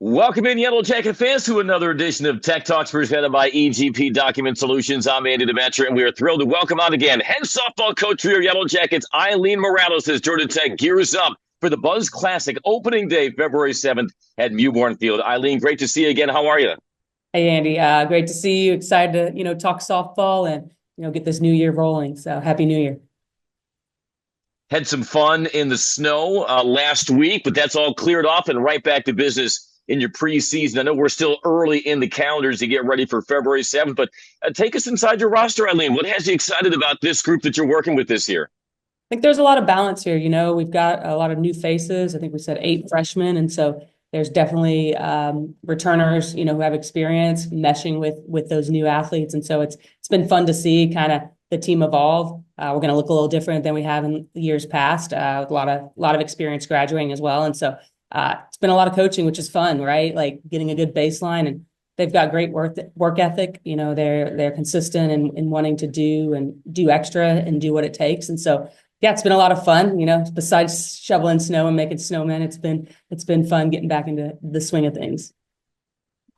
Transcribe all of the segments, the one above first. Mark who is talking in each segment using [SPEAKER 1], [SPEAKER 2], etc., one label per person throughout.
[SPEAKER 1] Welcome in, Yellow Jacket fans, to another edition of Tech Talks presented by EGP Document Solutions. I'm Andy Demetra, and we are thrilled to welcome on again head softball coach for your Yellow Jackets, Aileen Morales, as Georgia Tech gears up for the Buzz Classic opening day, February 7th at Mewborn Field. Eileen, great to see you again. How are you?
[SPEAKER 2] Hey Andy, great to see you. Excited to talk softball and get this new year rolling. So happy New Year.
[SPEAKER 1] Had some fun in the snow last week, but that's all cleared off and right back to business in your preseason. I know we're still early in the calendars to get ready for February 7th, but take us inside your roster, Eileen. What has you excited about this group that you're working with this year?
[SPEAKER 2] I think there's a lot of balance here. We've got a lot of new faces. I think we said 8 freshmen, and so there's definitely returners, who have experience meshing with those new athletes, and so it's been fun to see kind of the team evolve. We're going to look a little different than we have in years past, with a lot of experience graduating as well, and so it's been a lot of coaching, which is fun, right? Like getting a good baseline, and they've got great work ethic. They're consistent in wanting to do extra and do what it takes, and so. Yeah, it's been a lot of fun. Besides shoveling snow and making snowmen, it's been fun getting back into the swing of things.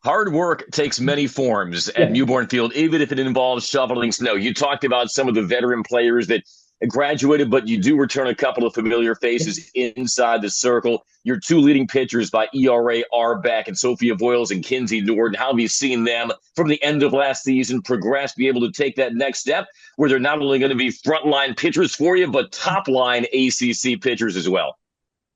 [SPEAKER 1] Hard work takes many forms at
[SPEAKER 2] Yeah.
[SPEAKER 1] Mewborn Field, even if it involves shoveling snow. You talked about some of the veteran players that graduated, but you do return a couple of familiar faces inside the circle. Your two leading pitchers by ERA are back, and Sophia Voiles and Kinsey Norton. How have you seen them from the end of last season progress, be able to take that next step where they're not only going to be frontline pitchers for you, but top line ACC pitchers as well?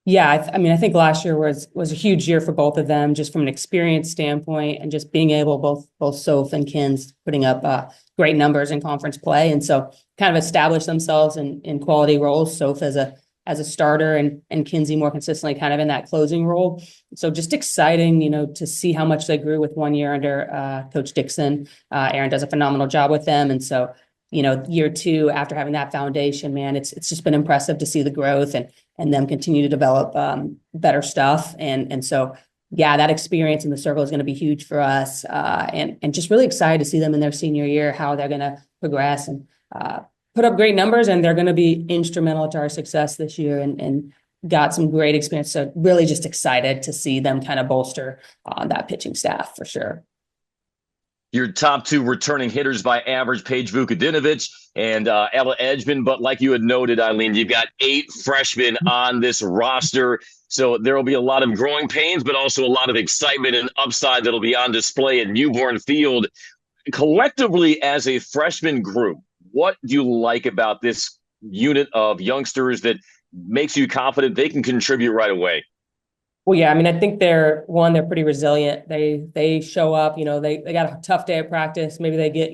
[SPEAKER 2] Yeah, I mean, I think last year was a huge year for both of them, just from an experience standpoint, and just being able both Soph and Kins putting up great numbers in conference play, and so kind of establish themselves in quality roles. Soph as a starter, and Kinsey more consistently kind of in that closing role. So just exciting, to see how much they grew with 1 year under Coach Dixon. Aaron does a phenomenal job with them, and so year two after having that foundation, man, it's just been impressive to see the growth and them continue to develop better stuff. And so, yeah, that experience in the circle is going to be huge for us. And just really excited to see them in their senior year, how they're going to progress and put up great numbers. And they're going to be instrumental to our success this year and got some great experience. So really just excited to see them kind of bolster that pitching staff for sure.
[SPEAKER 1] Your top two returning hitters by average, Paige Vukadinovich and Ella Edgman. But like you had noted, Eileen, you've got 8 freshmen on this roster. So there will be a lot of growing pains, but also a lot of excitement and upside that'll be on display at Mewborn Field. Collectively, as a freshman group, what do you like about this unit of youngsters that makes you confident they can contribute right away?
[SPEAKER 2] Well, yeah, I mean, I think they're pretty resilient. They show up, they got a tough day of practice. Maybe they get,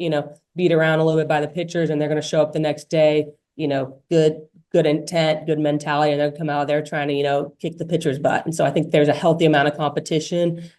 [SPEAKER 2] beat around a little bit by the pitchers, and they're going to show up the next day, good intent, good mentality, and they'll come out there trying to, kick the pitcher's butt. And so I think there's a healthy amount of competition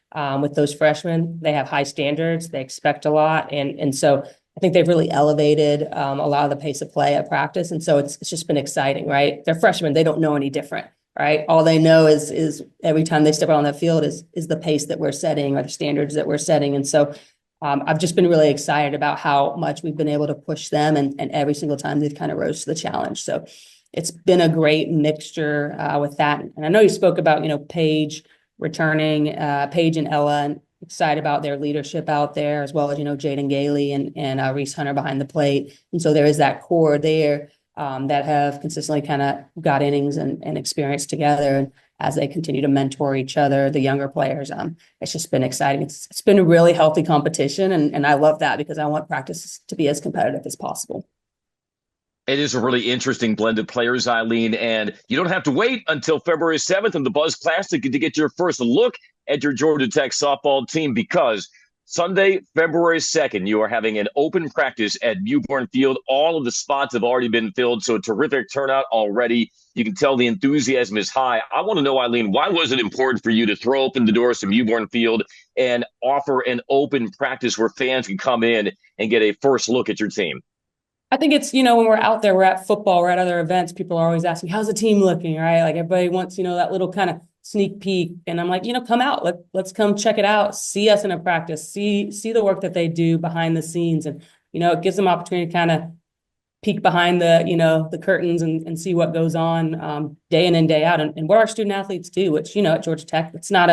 [SPEAKER 2] with those freshmen. They have high standards, they expect a lot. And so I think they've really elevated a lot of the pace of play at practice. And so it's just been exciting, right? They're freshmen, they don't know any different. Right. All they know is every time they step out on that field is the pace that we're setting or the standards that we're setting. And so I've just been really excited about how much we've been able to push them and every single time they've kind of rose to the challenge. So it's been a great mixture with that. And I know you spoke about, Paige returning, Paige and Ella, and excited about their leadership out there, as well as, Jaden Gailey and Reese Hunter behind the plate. And so there is that core there. That have consistently kind of got innings and experience together. And as they continue to mentor each other, the younger players, it's just been exciting. It's been a really healthy competition. And I love that because I want practice to be as competitive as possible.
[SPEAKER 1] It is a really interesting blend of players, Eileen, and you don't have to wait until February 7th in the Buzz Classic to get your first look at your Georgia Tech softball team, because Sunday, February 2nd, you are having an open practice at Mewborn Field. All of the spots have already been filled, so a terrific turnout already. You can tell the enthusiasm is high. I want to know, Eileen, why was it important for you to throw open the doors to Mewborn Field and offer an open practice where fans can come in and get a first look at your team?
[SPEAKER 2] I think it's, when we're out there, we're at football, we're at other events, people are always asking, how's the team looking, right? Like everybody wants, that little kind of sneak peek. And I'm like, come out, let's come check it out, see us in a practice, see the work that they do behind the scenes. And, it gives them opportunity to kind of peek behind the curtains and see what goes on day in and day out and what our student athletes do, which, at Georgia Tech, it's not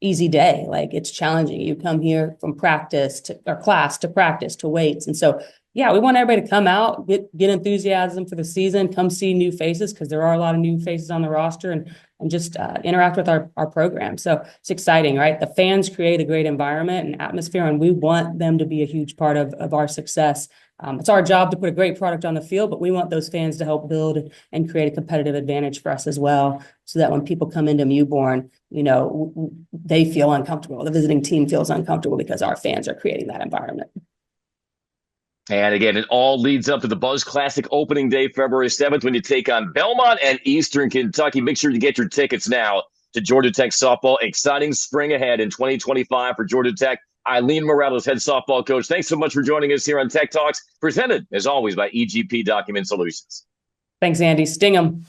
[SPEAKER 2] easy day. Like, it's challenging. You come here from practice to or class to practice to weights. And so, yeah, we want everybody to come out, get enthusiasm for the season, come see new faces, because there are a lot of new faces on the roster, and just interact with our program. So it's exciting, right? The fans create a great environment and atmosphere, and we want them to be a huge part of our success. It's our job to put a great product on the field, but we want those fans to help build and create a competitive advantage for us as well, so that when people come into Mewborn, they feel uncomfortable. The visiting team feels uncomfortable because our fans are creating that environment.
[SPEAKER 1] And again, it all leads up to the Buzz Classic opening day, February 7th, when you take on Belmont and Eastern Kentucky. Make sure to get your tickets now to Georgia Tech softball. Exciting spring ahead in 2025 for Georgia Tech. Eileen Morales, head softball coach, thanks so much for joining us here on Tech Talks, presented, as always, by EGP Document Solutions.
[SPEAKER 2] Thanks, Andy. Sting 'em.